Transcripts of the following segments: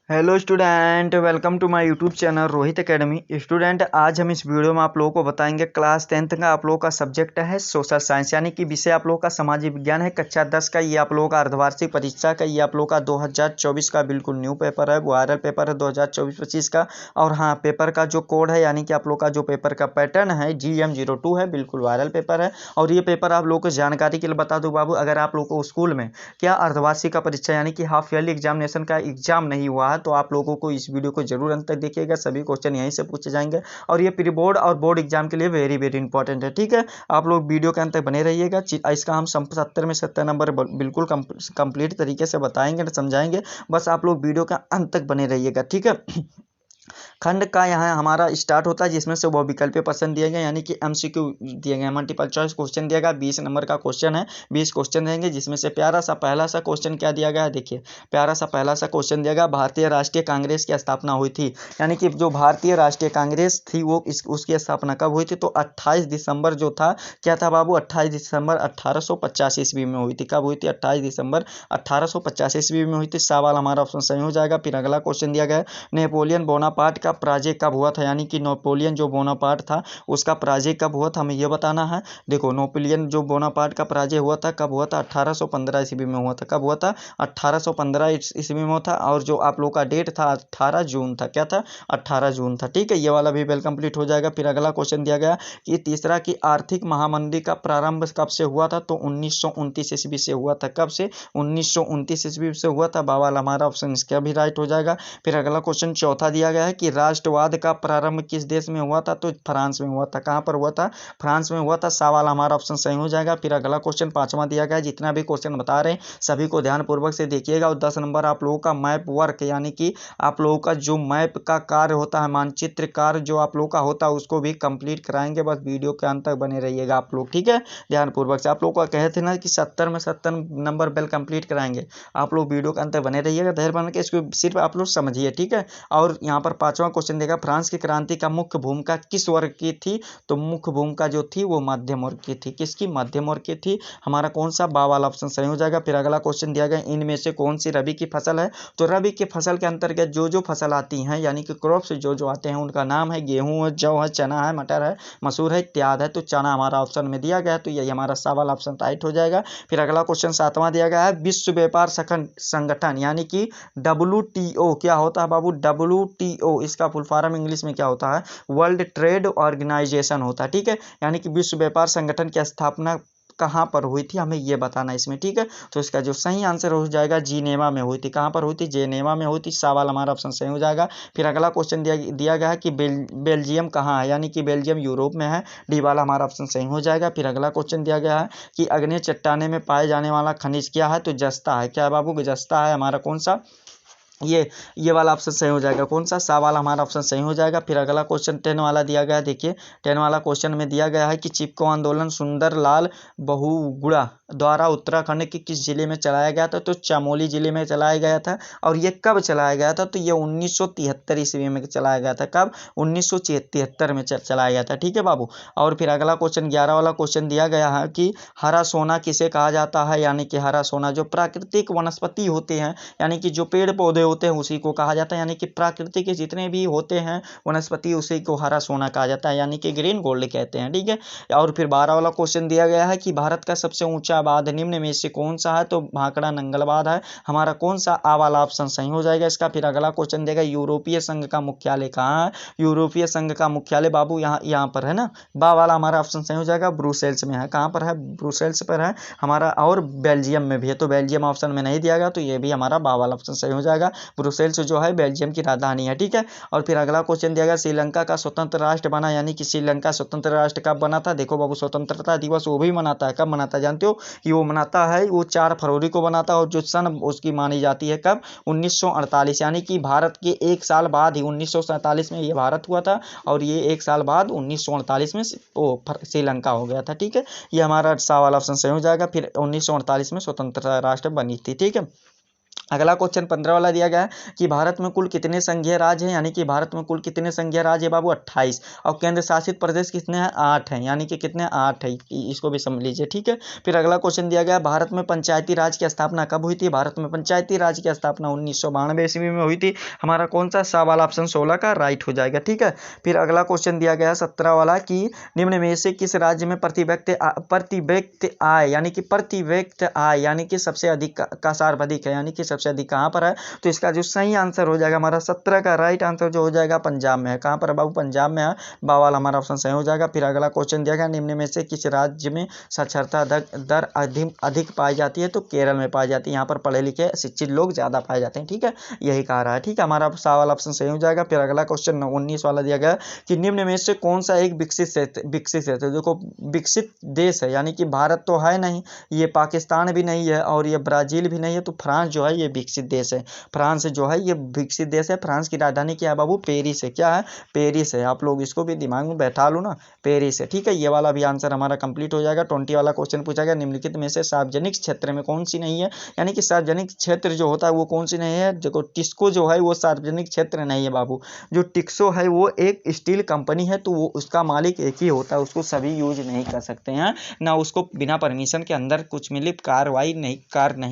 Hello student, welcome to my YouTube channel Rohit academy. Student, आज हम इस वीडियो में आप लोगों को बताएंगे क्लास 10th का आप लोगों का सब्जेक्ट है सोशल साइंस, यानी कि विषय आप लोगों का सामाजिक विज्ञान है। कक्षा 10 का ये आप लोगों का अर्धवार्षिक परीक्षा का ये आप लोगों का 2024 का बिल्कुल न्यू पेपर है, वायरल पेपर है 2024-25 का। और हाँ, पेपर का जो कोड है यानी कि आप लोग का जो पेपर का पैटर्न है GM02 है, बिल्कुल वायरल पेपर है। और ये पेपर आप लोगों को जानकारी के लिए बता दूं बाबू, अगर आप लोगों को स्कूल में क्या अर्धवार्षिक का परीक्षा यानी कि हाफ ईयरली एग्जामिनेशन का एग्जाम नहीं हुआ है तो आप लोगों को इस वीडियो को जरूर अंत तक देखिएगा। सभी क्वेश्चन यहीं से पूछे जाएंगे और ये प्री बोर्ड और बोर्ड एग्जाम के लिए वेरी वेरी इंपॉर्टेंट है। ठीक है, आप लोग वीडियो के अंत तक बने रहिएगा। इसका हम 70 में 70 नंबर बिल्कुल कंप्लीट तरीके से बताएंगे, समझाएंगे। बस आप लोग वीडियो का अंत तक बने रहिएगा। ठीक है, खंड का यहाँ हमारा स्टार्ट होता है जिसमें से वो विकल्प पसंद दिए गए यानी कि MCQ दिए गए, मल्टीपल चॉइस क्वेश्चन दिया गया। 20 नंबर का क्वेश्चन है, 20 क्वेश्चन देंगे जिसमें से प्यारा सा पहला सा क्वेश्चन क्या दिया गया है, देखिए प्यारा सा पहला सा क्वेश्चन दिया गया। भारतीय राष्ट्रीय कांग्रेस की स्थापना हुई थी, यानी कि जो भारतीय राष्ट्रीय कांग्रेस थी वो उसकी स्थापना कब हुई थी, तो 28 दिसंबर जो था, क्या था बाबू, 28 दिसंबर 1885 ईस्वी में हुई थी। कब हुई थी, 28 दिसंबर 1885 ईस्वी में हुई थी। सवाल हमारा ऑप्शन सही हो जाएगा। फिर अगला क्वेश्चन दिया गया है, नेपोलियन बोनापार्ट का पराजय कब हुआ था, यानी कि नेपोलियन जो बोनापार्ट था उसका पराजय कब हुआ था, हमें यह बताना है। देखो, नेपोलियन जो बोनापार्ट का पराजय हुआ था कब हुआ था, 1815 ईस्वी में हुआ था। कब हुआ था, 1815 ईस्वी में हुआ था। और जो आप लोग का डेट था 18 जून था। क्या था, 18 जून था। ठीक है, ये वाला भी वेल कंप्लीट हो जाएगा। फिर अगला क्वेश्चन दिया गया कि तीसरा की आर्थिक महामंदी का प्रारंभ कब से हुआ था, तो 1929 ईस्वी से हुआ था। कब से, 1929 ईस्वी से हुआ था। बाबा हमारा ऑप्शन इसका भी राइट हो जाएगा। फिर अगला क्वेश्चन चौथा दिया गया है कि राष्ट्रवाद का प्रारंभ किस देश में हुआ था, तो फ्रांस में हुआ था। कहां पर हुआ था, फ्रांस में हुआ था। सवाल हमारा ऑप्शन सही हो जाएगा। फिर अगला क्वेश्चन पांचवा दिया गया है, जितना भी क्वेश्चन बता रहे हैं सभी को ध्यानपूर्वक से देखिएगा। और 10 नंबर आप लोगों का मैप वर्क, यानी कि आप लोगों का जो मैप का कार्य होता है, मानचित्र कार्य जो आप लोगों का होता है उसको भी कंप्लीट कराएंगे। बस वीडियो के अंत तक बने रहिएगा आप लोग। ठीक है, ध्यानपूर्वक से। आप लोग को कहे थे ना कि 70 में 70 नंबर बेल कंप्लीट कराएंगे, आप लोग वीडियो के अंत तक बने रहिएगा। धैर्य बना के इसको सिर्फ आप लोग समझिए। ठीक है, और यहाँ पर पांचवा क्वेश्चन देगा, फ्रांस की क्रांति का मुख्य भूमिका किस वर्ग की थी, तो मुख्य भूमिका जो थी वो मध्यम वर्ग की थी। किसकी, मध्यम वर्ग की थी। हमारा कौन सा, बा वाला ऑप्शन सही हो जाएगा। फिर अगला क्वेश्चन दिया गया, इनमें से कौन सी रबी की फसल है, तो रबी की फसल के अंतर्गत जो जो फसल आती हैं यानी कि क्रॉप्स जो जो आते हैं उनका नाम है, गेहूं है, जौ है, चना है, मटर है, मसूर है, इत्यादि है। तो चना हमारा ऑप्शन में दिया गया है, तो यही हमारा सवाल ऑप्शन राइट हो जाएगा। फिर अगला क्वेश्चन सातवां दिया गया है, विश्व व्यापार संगठन यानी कि WTO क्या होता है बाबू, WTO इसका फुल फॉर्म इंग्लिश में क्या होता है, वर्ल्ड ट्रेड ऑर्गेनाइजेशन होता है। ठीक है, यानी कि विश्व व्यापार संगठन की स्थापना कहां पर हुई थी, हमें यह बताना है इसमें। ठीक है, तो इसका जो सही आंसर हो जाएगा जिनेवा में हुई थी। कहां पर हुई थी, जेनेवा में हुई थी। सवाल हमारा ऑप्शन सही हो जाएगा। फिर अगला क्वेश्चन दिया गया है कि बेल्जियम कहाँ है, यानी कि बेल्जियम यूरोप में है। डी वाला हमारा ऑप्शन सही हो जाएगा। फिर अगला क्वेश्चन दिया गया है कि अग्नेय चट्टाने में पाए जाने वाला खनिज क्या है, तो जस्ता है। क्या है बाबू, जस्ता है हमारा कौन सा, ये वाला ऑप्शन सही हो जाएगा। कौन सा, सा वाला हमारा ऑप्शन सही हो जाएगा। फिर अगला क्वेश्चन 10 वाला दिया गया है, देखिए 10 वाला क्वेश्चन में दिया गया है कि चिपको आंदोलन सुंदरलाल बहुगुणा द्वारा उत्तराखंड के किस जिले में चलाया गया था, तो चमोली जिले में चलाया गया था। और ये कब चलाया गया था, तो ये 1973 ईस्वी में चलाया गया था। कब, 1973 में चलाया गया था। ठीक है बाबू। और फिर अगला क्वेश्चन 11 वाला क्वेश्चन दिया गया है कि हरा सोना किसे कहा जाता है, यानी कि हरा सोना जो प्राकृतिक वनस्पति होते हैं यानी कि जो पेड़ पौधे होते हैं उसी को कहा जाता है, यानी कि प्रकृति के जितने भी होते हैं वनस्पति उसी को हरा सोना कहा जाता है, यानी कि ग्रीन गोल्ड कहते हैं। ठीक है, और फिर 12 वाला क्वेश्चन दिया गया है कि भारत का सबसे ऊंचा बांध निम्न में से कौन सा है, तो भाखड़ा नंगल बांध है। हमारा कौन सा, आ वाला ऑप्शन सही हो जाएगा इसका। फिर अगला क्वेश्चन देगा, यूरोपीय संघ का मुख्यालय कहाँ है, यूरोपीय संघ का मुख्यालय बाबू यहाँ पर है ना, बा वाला हमारा ऑप्शन सही हो जाएगा, ब्रुसेल्स में है। कहाँ पर है, ब्रुसेल्स पर है हमारा। और बेल्जियम में भी है, तो बेल्जियम ऑप्शन में नहीं दिया गया, तो ये भी हमारा बा वाला ऑप्शन सही हो जाएगा। ब्रुसेल्स जो है बेल्जियम की राजधानी है। ठीक है, और फिर अगला क्वेश्चन दिया गया, श्रीलंका का स्वतंत्र राष्ट्र बना, यानी कि श्रीलंका स्वतंत्र राष्ट्र कब बना था। देखो बाबू, स्वतंत्रता दिवस वो भी मनाता है, कब मनाता है जानते हो, कि वो मनाता है वो 4 फरवरी को बनाता है। और जो सन उसकी मानी जाती है कब, 1948, यानी कि भारत के एक साल बाद ही 1947 में ये भारत हुआ था और ये एक साल बाद 1948 में श्रीलंका हो गया था। ठीक है, ये हमारा सवाल ऑप्शन सही हो जाएगा। फिर 1948 में स्वतंत्रता राष्ट्र बनी थी। ठीक है, अगला क्वेश्चन 15 वाला दिया गया है कि भारत में कुल कितने संघीय राज्य हैं, यानी कि भारत में कुल कितने संघीय राज्य है बाबू 28, और केंद्र शासित प्रदेश कितने हैं 8 हैं, यानी कि कितने 8 है, इसको भी समझ लीजिए। ठीक है, फिर अगला क्वेश्चन दिया गया भारत में पंचायती राज की स्थापना कब हुई थी। भारत में पंचायती राज की स्थापना 1992 ईस्वी में हुई थी। हमारा कौन सा सा वाला ऑप्शन 16 का राइट हो जाएगा। ठीक है, फिर अगला क्वेश्चन दिया गया 17 वाला कि निम्न में से किस राज्य में प्रति व्यक्ति आय यानी कि सबसे अधिक का सर्वाधिक है, यानी कि सबसे अधिक कहाँ पर है। तो इसका जो सही आंसर हो जाएगा हमारा 17 का राइट आंसर जो हो जाएगा पंजाब में है। कहाँ पर बाबू, पंजाब में है, बावाल हमारा ऑप्शन सही हो जाएगा। फिर अगला क्वेश्चन दिया गया निम्न में से किस राज्य में साक्षरता दर अधिक पाई जाती है। तो केरल में पाई जाती है, यहाँ पर पढ़े लिखे शिक्षित लोग ज्यादा पाए जाते हैं। ठीक है, यही कहा रहा है। ठीक है, हमारा सा वाला ऑप्शन सही हो जाएगा। फिर अगला क्वेश्चन 19 वाला दिया गया कि निम्न में से कौन सा एक विकसित देखो विकसित देश है, यानी कि भारत तो है नहीं, ये पाकिस्तान भी नहीं है और ये ब्राजील भी नहीं है, तो फ्रांस जो है ये विकसित देश है। फ्रांस जो है ये विकसित देश है। फ्रांस की राजधानी क्या है बाबू, पेरिस है। क्या है, पेरिस है। आप लोग इसको भी दिमाग में बैठा लो ना, पेरिस है। ठीक है, ये वाला भी आंसर हमारा कंप्लीट हो जाएगा। 20 वाला क्वेश्चन पूछा गया निम्नलिखित में से सार्वजनिक क्षेत्र में कौन सी नहीं है, यानी कि सार्वजनिक क्षेत्र जो होता है वो कौन सी नहीं है। देखो टिस्को जो है वो सार्वजनिक क्षेत्र नहीं है बाबू। जो टिक्सो है वो एक स्टील कंपनी है, तो वो उसका मालिक एक ही होता है, उसको सभी यूज नहीं कर सकते हैं ना, उसको बिना परमिशन के अंदर कुछ मिली कार्रवाई नहीं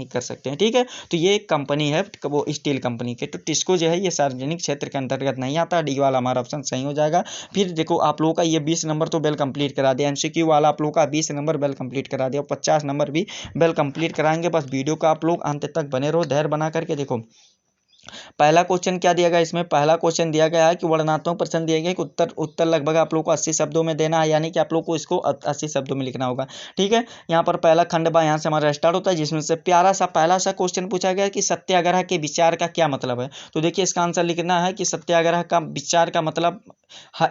कर सकते हैं। ठीक है, तो ये एक कंपनी है वो स्टील कंपनी के, तो टिस्को जो है ये सार्वजनिक क्षेत्र के अंतर्गत नहीं आता। डी वाला हमारा ऑप्शन सही हो जाएगा। फिर देखो आप लोगों का ये 20 नंबर तो बेल कंप्लीट करा दिया, एमसीक्यू वाला आप लोगों का 20 नंबर बेल कंप्लीट करा दिया, 50 नंबर भी बेल कंप्लीट कराएंगे। बस वीडियो का आप लोग अंत तक बने रहो, धैर्य बना करके देखो। पहला क्वेश्चन क्या दिया गया इसमें, पहला क्वेश्चन दिया गया है कि वर्णनात्मक प्रश्न दिया गया कि उत्तर लगभग आप लोग को 80 शब्दों में देना है, यानी कि आप लोग को इसको 80 शब्दों में लिखना होगा। ठीक है, यहाँ पर पहला खंड बा यहाँ से हमारा स्टार्ट होता है, जिसमें से प्यारा सा पहला सा क्वेश्चन पूछा गया कि सत्याग्रह के विचार का क्या मतलब है। तो देखिए इसका आंसर लिखना है कि सत्याग्रह का विचार का मतलब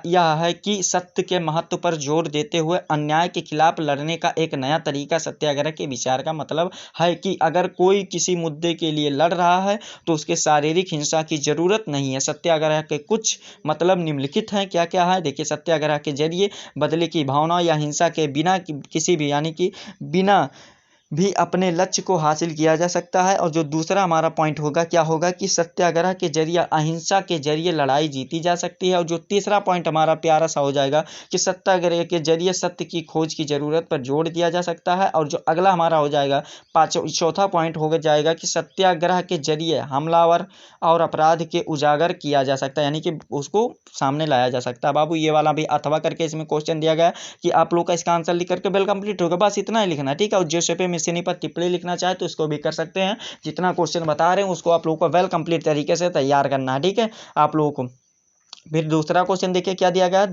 यह है कि सत्य के महत्व पर जोर देते हुए अन्याय के खिलाफ लड़ने का एक नया तरीका। सत्याग्रह के विचार का मतलब है कि अगर कोई किसी मुद्दे के लिए लड़ रहा है तो उसके शारीरिक हिंसा की जरूरत नहीं है। सत्याग्रह के कुछ मतलब निम्नलिखित हैं, क्या क्या है देखिए। सत्याग्रह के जरिए बदले की भावना या हिंसा के बिना किसी भी यानी कि बिना भी अपने लक्ष्य को हासिल किया जा सकता है। और जो दूसरा हमारा पॉइंट होगा क्या होगा कि सत्याग्रह के जरिए अहिंसा के जरिए लड़ाई जीती जा सकती है। और जो तीसरा पॉइंट हमारा प्यारा सा हो जाएगा कि सत्याग्रह के जरिए सत्य की खोज की जरूरत पर जोर दिया जा सकता है। और जो अगला हमारा हो जाएगा चौथा पॉइंट हो जाएगा कि सत्याग्रह के जरिए हमलावर और अपराध के उजागर किया जा सकता है, यानी कि उसको सामने लाया जा सकता है। बाबू ये वाला भी अथवा करके इसमें क्वेश्चन दिया गया कि आप लोग का इसका आंसर लिख करके बेल कंप्लीट होगा, बस इतना ही लिखना। ठीक है, और जो पे मिसनी पर टिप्पणी लिखना चाहे तो इसको भी कर सकते हैं। जितना क्वेश्चन बता रहे हैं उसको आप लोगों को वेल कंप्लीट तरीके से तैयार करना है। ठीक है आप लोगों को। फिर दूसरा क्वेश्चन देखिए क्या दिया गया,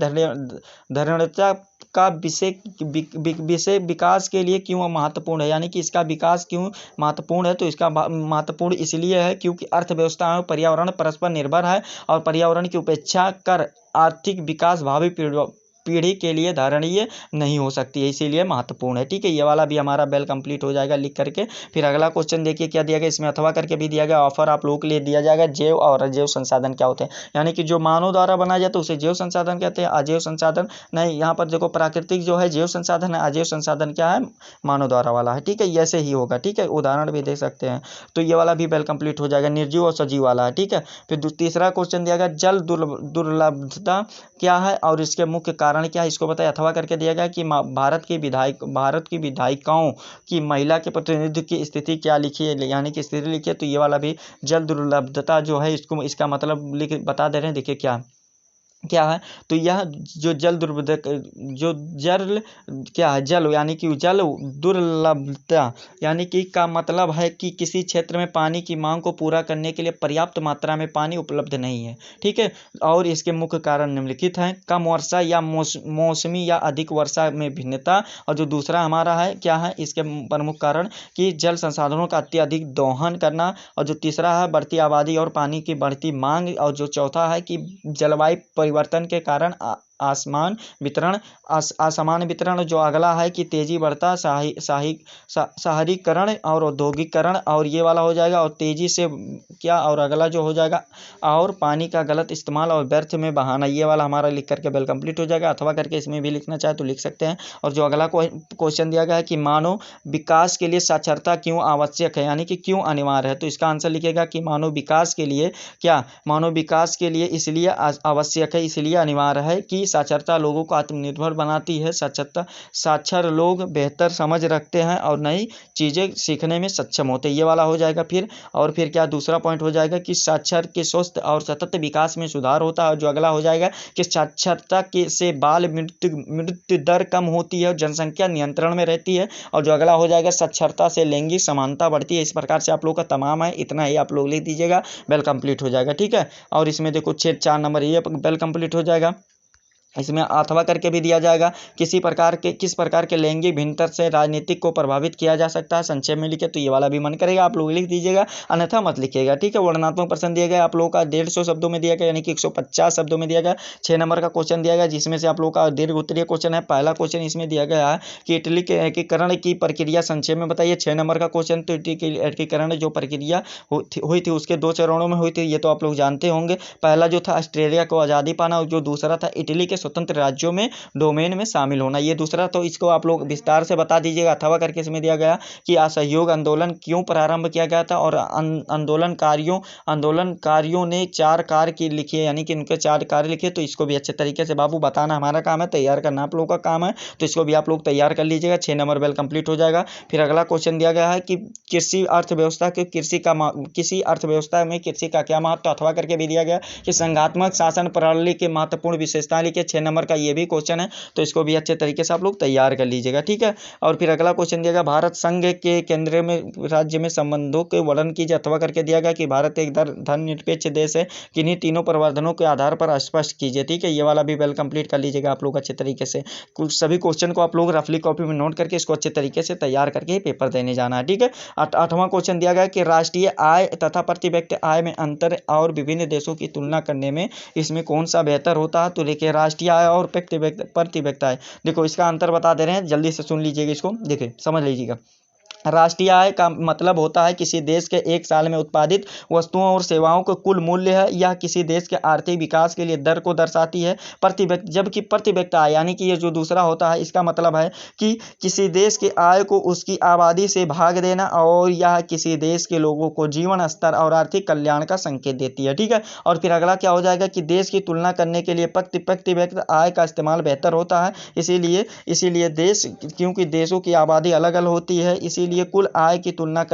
धर्मता का विषय विकास के लिए क्यों महत्वपूर्ण है, यानी कि इसका विकास क्यों महत्वपूर्ण है। तो इसका महत्वपूर्ण इसलिए है क्योंकि अर्थव्यवस्था और पर्यावरण परस्पर निर्भर है और पर्यावरण की उपेक्षा कर आर्थिक विकास भावी पीढ़ी के लिए धारणीय नहीं हो सकती है, इसीलिए महत्वपूर्ण है। ठीक है, ये वाला भी हमारा बेल कंप्लीट हो जाएगा लिख करके। फिर अगला क्वेश्चन देखिए क्या दिया गया इसमें, अथवा करके भी दिया गया। ऑफर आप लोगों के लिए दिया जाएगा जैव और अजैव संसाधन क्या होते हैं, यानी कि जो मानव द्वारा बनाया जाता है उसे जैव संसाधन कहते हैं, अजैव संसाधन नहीं। यहाँ पर देखो प्राकृतिक जो है जैव संसाधन है, अजैव संसाधन क्या है मानव द्वारा वाला है। ठीक है, ऐसे ही होगा। ठीक है, उदाहरण भी दे सकते हैं। तो ये वाला भी बेल कंप्लीट हो जाएगा, निर्जीव और सजीव वाला है। ठीक है, फिर तीसरा क्वेश्चन दिया गया जल दुर्लभता क्या है और इसके मुख्य कारण क्या है, इसको बताया। अथवा करके दिया गया कि भारत की विधायिकाओं की महिला के प्रतिनिधित्व की स्थिति क्या लिखी है, यानी कि स्थिति लिखी है। तो ये वाला भी जल दुर्लभता जो है इसको इसका मतलब बता दे रहे हैं। देखिए क्या है, तो यह जो जल क्या है, जल यानी कि जल दुर्लभता यानी कि का मतलब है कि किसी क्षेत्र में पानी की मांग को पूरा करने के लिए पर्याप्त मात्रा में पानी उपलब्ध नहीं है। ठीक है, और इसके मुख्य कारण निम्नलिखित हैं, कम वर्षा या मौसमी या अधिक वर्षा में भिन्नता। और जो दूसरा हमारा है क्या है, इसके प्रमुख कारण कि जल संसाधनों का अत्यधिक दोहन करना। और जो तीसरा है बढ़ती आबादी और पानी की बढ़ती मांग। और जो चौथा है कि जलवायु परिवर्तन के कारण आसमान वितरण असमान वितरण। जो अगला है कि तेजी बढ़ता शहरीकरण और औद्योगिकरण, और ये वाला हो जाएगा। और तेजी से क्या, और अगला जो हो जाएगा और पानी का गलत इस्तेमाल और व्यर्थ में बहाना, ये वाला हमारा लिख करके वेल कंप्लीट हो जाएगा। अथवा करके इसमें भी लिखना चाहे तो लिख सकते हैं। और जो अगला क्वेश्चन दिया गया है कि मानव विकास के लिए साक्षरता क्यों आवश्यक है, यानी कि क्यों अनिवार्य है, तो इसका आंसर लिखेगा कि मानव विकास के लिए क्या, मानव विकास के लिए इसलिए आवश्यक है, इसलिए अनिवार्य है कि साक्षरता लोगों को आत्मनिर्भर बनाती है। साक्षर लोग बेहतर समझ रखते हैं और नई चीज़ें सीखने में सक्षम होते हैं, ये वाला हो जाएगा। फिर क्या दूसरा पॉइंट हो जाएगा कि साक्षर के स्वस्थ और सतत विकास में सुधार होता है। और जो अगला हो जाएगा कि साक्षरता के से बाल मृत्यु दर कम होती है और जनसंख्या नियंत्रण में रहती है। और जो अगला हो जाएगा साक्षरता से लैंगिक समानता बढ़ती है। इस प्रकार से आप लोग का तमाम है, इतना ही आप लोग लिख दीजिएगा, वेल कंप्लीट हो जाएगा। ठीक है, और इसमें देखो 4 नंबर ये वेल कंप्लीट हो जाएगा। इसमें अथवा करके भी दिया जाएगा किस प्रकार के लैंगिक भिन्नता से राजनीतिक को प्रभावित किया जा सकता है। संक्षेप में लिखे तो ये वाला भी मन करेगा आप लोग लिख दीजिएगा, अन्यथा मत लिखिएगा। ठीक है, वर्णनात्मक प्रश्न दिया गया आप लोगों का 150 शब्दों में दिया गया, यानी कि 150 शब्दों में दिया गया। 6 नंबर का क्वेश्चन दिया गया, जिसमें से आप लोग का दीर्घ उत्तरीय क्वेश्चन है। पहला क्वेश्चन इसमें दिया गया है कि इटली के एकीकरण की प्रक्रिया संक्षेप में बताइए। 6 नंबर का क्वेश्चन तो इटली के एकीकरण जो प्रक्रिया हुई थी उसके 2 चरणों में हुई थी, ये तो आप लोग जानते होंगे। पहला जो था ऑस्ट्रेलिया को आज़ादी पाना, और जो दूसरा था इटली के स्वतंत्र राज्यों में डोमेन में शामिल होना, ये दूसरा। तो इसको आप लोग विस्तार से बता दीजिएगा। अथवा करके इसमें दिया गया कि असहयोग आंदोलन क्यों प्रारंभ किया गया था, और आंदोलनकारियों ने 4 कार्य की लिखी है, यानी कि उनके 4 कार्य लिखे। तो इसको भी अच्छे तरीके से बाबू बताना हमारा काम है, तैयार करना आप लोगों का काम है, तो इसको भी आप लोग तैयार कर लीजिएगा। 6 नंबर वेल कंप्लीट हो जाएगा। फिर अगला क्वेश्चन दिया गया है कि किसी अर्थव्यवस्था में कृषि का क्या महत्व। अथवा करके भी दिया गया कि संघात्मक शासन प्रणाली के महत्वपूर्ण विशेषताएं लिखिए। 6 नंबर का ये भी क्वेश्चन है, तो इसको भी अच्छे तरीके से आप लोग तैयार कर लीजिएगा। ठीक है, और फिर अगला क्वेश्चन दिया गया भारत संघ के केंद्र में राज्य में संबंधों के वर्णन कीजिए। अथवा करके दिया गया कि भारत एक धर्मनिरपेक्ष देश है, किन्हीं तीनों प्रवर्धनों के आधार पर स्पष्ट कीजिए। ठीक है, ये वाला भी वेल कंप्लीट कर लीजिएगा आप लोग अच्छे तरीके से। कुछ सभी क्वेश्चन को आप लोग रफली कॉपी में नोट करके इसको अच्छे तरीके से तैयार करके पेपर देने जाना है। ठीक है, 8वां क्वेश्चन दिया गया कि राष्ट्रीय आय तथा प्रति व्यक्ति आय में अंतर और विभिन्न देशों की तुलना करने में इसमें कौन सा बेहतर होता है। तो देखिए राष्ट्रीय आय और प्रति व्यक्ति आय, देखो इसका अंतर बता दे रहे हैं, जल्दी से सुन लीजिएगा, इसको देखिए समझ लीजिएगा। राष्ट्रीय आय का मतलब होता है किसी देश के एक साल में उत्पादित वस्तुओं और सेवाओं का कुल मूल्य है, यह किसी देश के आर्थिक विकास के लिए दर को दर्शाती है। जबकि प्रति व्यक्ति आय, यानी कि ये जो दूसरा होता है, इसका मतलब है कि किसी देश की आय को उसकी आबादी से भाग देना, और यह किसी देश के लोगों को जीवन स्तर और आर्थिक कल्याण का संकेत देती है। ठीक है, और फिर अगला क्या हो जाएगा कि देश की तुलना करने के लिए प्रति व्यक्ति आय का इस्तेमाल बेहतर होता है। इसीलिए देश, क्योंकि देशों की आबादी अलग अलग होती है, इसीलिए कुल आय की तुलना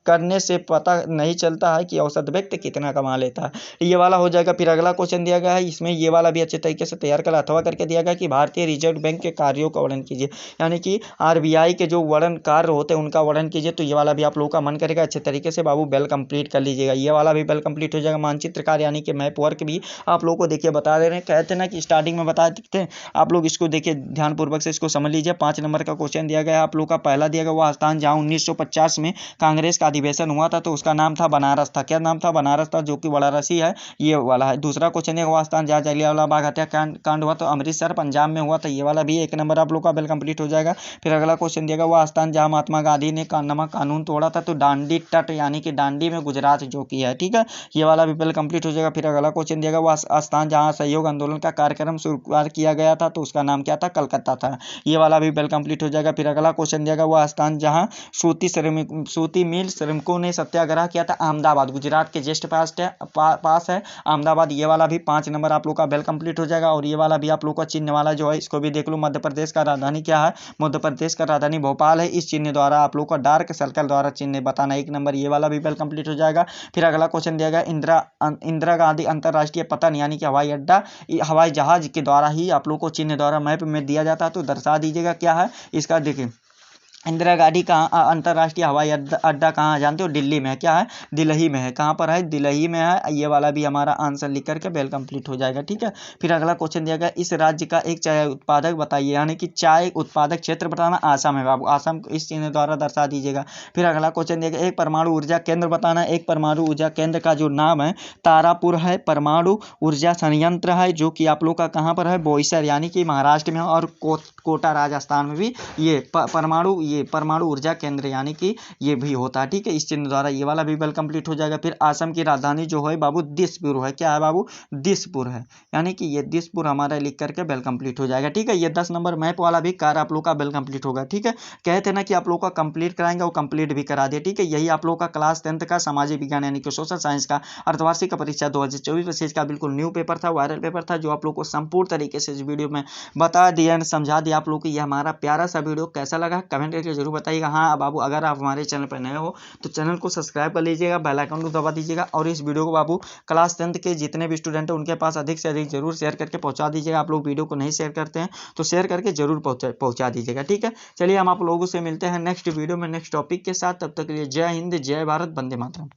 करने से पता नहीं चलता है कि औसत व्यक्ति कितना कमा लेता है। ये वाला हो जाएगा। फिर अगला क्वेश्चन दिया गया है, इसमें ये वाला भी अच्छे तरीके से तैयार कर अथवा करके दिया गया कि भारतीय रिजर्व बैंक के कार्यों का वर्णन कीजिए, यानी कि आरबीआई के जो वर्णन कार्य होते हैं उनका वर्णन कीजिए। तो ये वाला भी आप लोगों का मन करेगा, अच्छे तरीके से बाबू बेल कंप्लीट कर लीजिएगा। ये वाला भी बेल कंप्लीट हो जाएगा। मानचित्र कार्य यानी कि मैप वर्क भी आप लोगों को देखिए बता दे रहे हैं, कहते ना कि स्टार्टिंग में बता देते हैं, आप लोग इसको देखिए ध्यानपूर्वक से इसको समझ लीजिए। 5 नंबर का क्वेश्चन दिया गया है आप लोग का। पहला दिया गया वह स्थान जहाँ 1950 में कांग्रेस का अधिवेशन हुआ था, तो उसका नाम था बनारस था। क्या नाम था? बनारस था, जो कि वाराणसी है, ये वाला है। दूसरा क्वेश्चन है वह स्थान जहाँ जलियांवाला बाग हत्याकांड हुआ, तो अमृतसर पंजाब में हुआ था। ये वाला भी 1 नंबर आप लोग का बेल कंप्लीट हो जाएगा। फिर अगला क्वेश्चन दिया गया वह स्थान जहाँ महात्मा गांधी ने नमक कानून तोड़ा था, तो दांडी तट यानी कि दांडी में गुजरात जो कि है। ठीक है, ये वाला भी बेल कंप्लीट हो जाएगा। फिर अगला क्वेश्चन दिया गया वह स्थान जहाँ सहयोग आंदोलन का कार्यक्रम शुरू किया गया था, तो उसका नाम क्या था? कलकत्ता था। ये वाला भी बेल कंप्लीट हो जाएगा। फिर अगला क्वेश्चन दिया गया वह स्थान जहाँ सूती मिल श्रमिकों ने सत्याग्रह किया था, अहमदाबाद, गुजरात के जस्ट पास है अहमदाबाद। ये वाला भी 5 नंबर आप लोग का बेल कंप्लीट हो जाएगा। और ये वाला भी आप लोग का चिन्ह वाला जो है इसको भी देख लो। मध्य प्रदेश का राजधानी क्या है? मध्य प्रदेश का राजधानी भोपाल है। इस चिन्ह द्वारा आप लोग का डार्क सर्कल द्वारा चिन्ह बताना 1 नंबर। ये वाला भी बेल कंप्लीट हो जाएगा। फिर अगला क्वेश्चन दिया गया इंदिरा गांधी अंतरराष्ट्रीय पतन यानी कि हवाई अड्डा, हवाई जहाज के द्वारा ही आप लोग को चिन्ह द्वारा मैप में दिया जाता है, तो दर्शा दीजिएगा क्या है इसका। देखिए इंदिरा गांधी कहाँ अंतर्राष्ट्रीय हवाई अड्डा कहाँ है जानते हो? दिल्ली में है। क्या है? दिल्ली में है। कहाँ पर है? दिल्ली में है। ये वाला भी हमारा आंसर लिख करके वेल कंप्लीट हो जाएगा। ठीक है, फिर अगला क्वेश्चन दिया गया, इस राज्य का एक चाय उत्पादक बताइए, यानी कि चाय उत्पादक क्षेत्र बताना। आसाम है बाबू, आसाम को इस चिन्ह द्वारा दर्शा दीजिएगा। फिर अगला क्वेश्चन दिया गया, एक परमाणु ऊर्जा केंद्र बताना। एक परमाणु ऊर्जा केंद्र का जो नाम है तारापुर है। परमाणु ऊर्जा संयंत्र है जो कि आप लोग का कहाँ पर है? बोईसर, यानी कि महाराष्ट्र में है। और कोटा राजस्थान में भी ये परमाणु ऊर्जा केंद्र यानी कि ये भी होता है। ठीक है, इस चिन्ह द्वारा ये वाला भी वेल कंप्लीट हो जाएगा। फिर असम की राजधानी जो है बाबू दिसपुर है। क्या है बाबू? दिसपुर है, यानी कि ये दिसपुर हमारा लिख करके वेल कंप्लीट हो जाएगा। ठीक है, ये 10 नंबर मैप वाला भी कार्य आप लोग का वेल कंप्लीट होगा। ठीक है, कहते ना कि आप लोग का कंप्लीट कराएंगे, वो कंप्लीट भी करा दिए। ठीक है, यही आप लोग का क्लास 10th का सामाजिक विज्ञान यानी कि सोशल साइंस का अर्धवार्षिक परीक्षा 2024 का बिल्कुल न्यू पेपर था, वायरल पेपर था, जो आप लोग को संपूर्ण तरीके से इस वीडियो में बता दिया, समझा दिया आप लोग को। ये हमारा प्यारा सा वीडियो कैसा लगा कमेंट करके जरूर बताइएगा। हाँ बाबू, अगर आप हमारे चैनल पर नए हो तो चैनल को सब्सक्राइब कर लीजिएगा, बेल आइकन को दबा दीजिएगा, और इस वीडियो को बाबू क्लास 10th के जितने भी स्टूडेंट हैं उनके पास अधिक से अधिक जरूर शेयर करके पहुंचा दीजिएगा। आप लोग वीडियो को नहीं शेयर करते हैं तो शेयर करके जरूर पहुंचा दीजिएगा। ठीक है, चलिए हम आप लोगों से मिलते हैं नेक्स्ट वीडियो में नेक्स्ट टॉपिक के साथ। तब तक के लिए जय हिंद, जय भारत, वंदे मातरम।